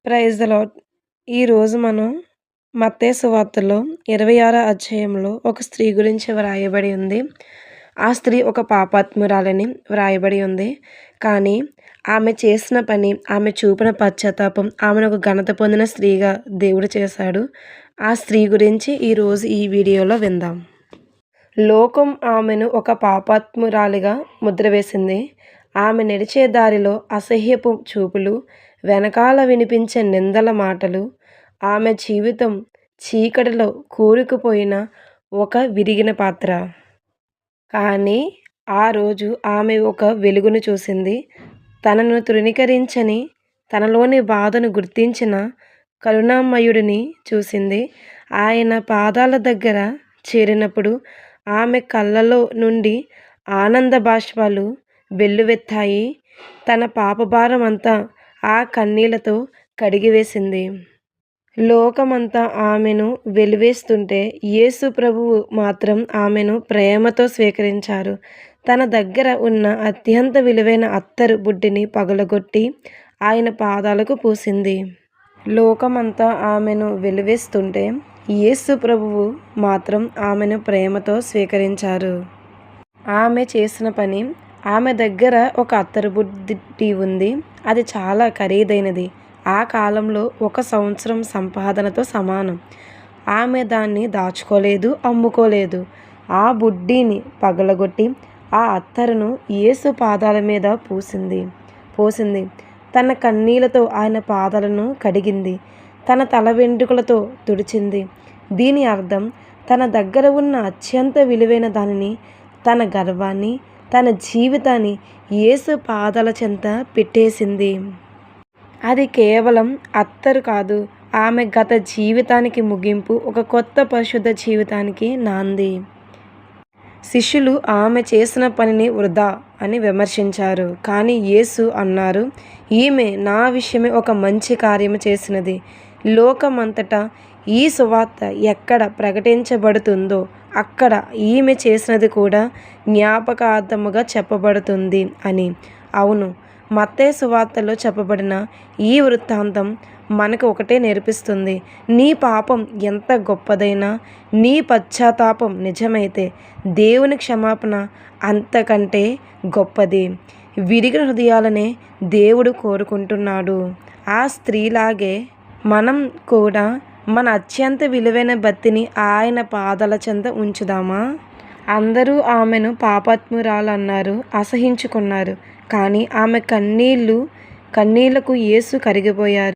Praise the lord. ఈరోజు మనం మత్తయి సువార్తలో 26 అధ్యాయంలో ఒక స్త్రీ గురించి వ్రాయబడి ఉంది. ఆ స్త్రీ ఒక పాపాత్మురాలని వ్రాయబడి ఉంది. కానీ ఆమె చేసిన పని, ఆమె చూపిన పశ్చాత్తాపం ఆమెను ఒక ఘనత పొందిన స్త్రీగా దేవుడు చేశాడు. ఆ స్త్రీ గురించి ఈరోజు ఈ వీడియోలో విందాం. లోకం ఆమెను ఒక పాపాత్మురాలిగా ముద్ర వేసింది. ఆమె నడిచే దారిలో అసహ్యపు చూపులు, వెనకాల వినిపించే నిందల మాటలు, ఆమె జీవితం చీకటిలో కూరుకుపోయిన ఒక విరిగిన పాత్ర. కానీ ఆ రోజు ఆమె ఒక వెలుగును చూసింది. తనను తృణీకరించని, తనలోని బాధను గుర్తించిన కరుణామయుడిని చూసింది. ఆయన పాదాల దగ్గర చేరినప్పుడు ఆమె కళ్ళలో నుండి ఆనంద బాష్పాలు వెల్లువెత్తాయి. తన పాపభారం అంతా ఆ కన్నీళ్లతో కడిగివేసింది. లోకమంతా ఆమెను వెలివేస్తుంటే యేసు ప్రభువు మాత్రం ఆమెను ప్రేమతో స్వీకరించారు. తన దగ్గర ఉన్న అత్యంత విలువైన అత్తరు బుడ్డిని పగలగొట్టి ఆయన పాదాలకు పూసింది. లోకమంతా ఆమెను వెలివేస్తుంటే యేసు ప్రభువు మాత్రం ఆమెను ప్రేమతో స్వీకరించారు. ఆమె చేసిన పని, ఆమె దగ్గర ఒక అత్తరు బుడ్డి ఉంది. అది చాలా ఖరీదైనది. ఆ కాలంలో 1 సంవత్సరం సంపాదనతో సమానం. ఆమె దాన్ని దాచుకోలేదు, అమ్ముకోలేదు. ఆ బుడ్డిని పగలగొట్టి ఆ అత్తరును యేసు పాదాల మీద పోసింది. తన కన్నీళ్లతో ఆయన పాదాలను కడిగింది. తన తల వెంట్రుకలతో తుడిచింది. దీని అర్థం తన దగ్గర ఉన్న అత్యంత విలువైన దానిని, తన గర్వాన్ని, తన జీవితాన్ని యేసు పాదాల చెంత పెట్టేసింది. అది కేవలం అత్తరు కాదు, ఆమె గత జీవితానికి ముగింపు, ఒక కొత్త పరిశుద్ధ జీవితానికి నాంది. శిష్యులు ఆమె చేసిన పనిని వృధా అని విమర్శించారు. కానీ యేసు అన్నారు, ఈమె నా విషయమే ఒక మంచి కార్యము చేసినది. లోకమంతటా ఈ సువార్త ఎక్కడ ప్రకటించబడుతుందో అక్కడ ఈమె చేసినది కూడా జ్ఞాపకార్థముగా చెప్పబడుతుంది అని. అవును, మత్తయి సువార్తలో చెప్పబడిన ఈ వృత్తాంతం మనకు ఒకటే నేర్పిస్తుంది. నీ పాపం ఎంత గొప్పదైనా, నీ పశ్చాత్తాపం నిజమైతే దేవుని క్షమాపణ అంతకంటే గొప్పది. విరిగిన హృదయాలనే దేవుడు కోరుకుంటున్నాడు. ఆ స్త్రీలాగే మనం కూడా మన అత్యంత విలువైన భక్తిని ఆయన పాదాల చెంత ఉంచుదామా? అందరూ ఆమెను పాపాత్మురాలన్నారు, అసహించుకున్నారు. కానీ ఆమె కన్నీళ్లకు యేసు కరిగిపోయారు.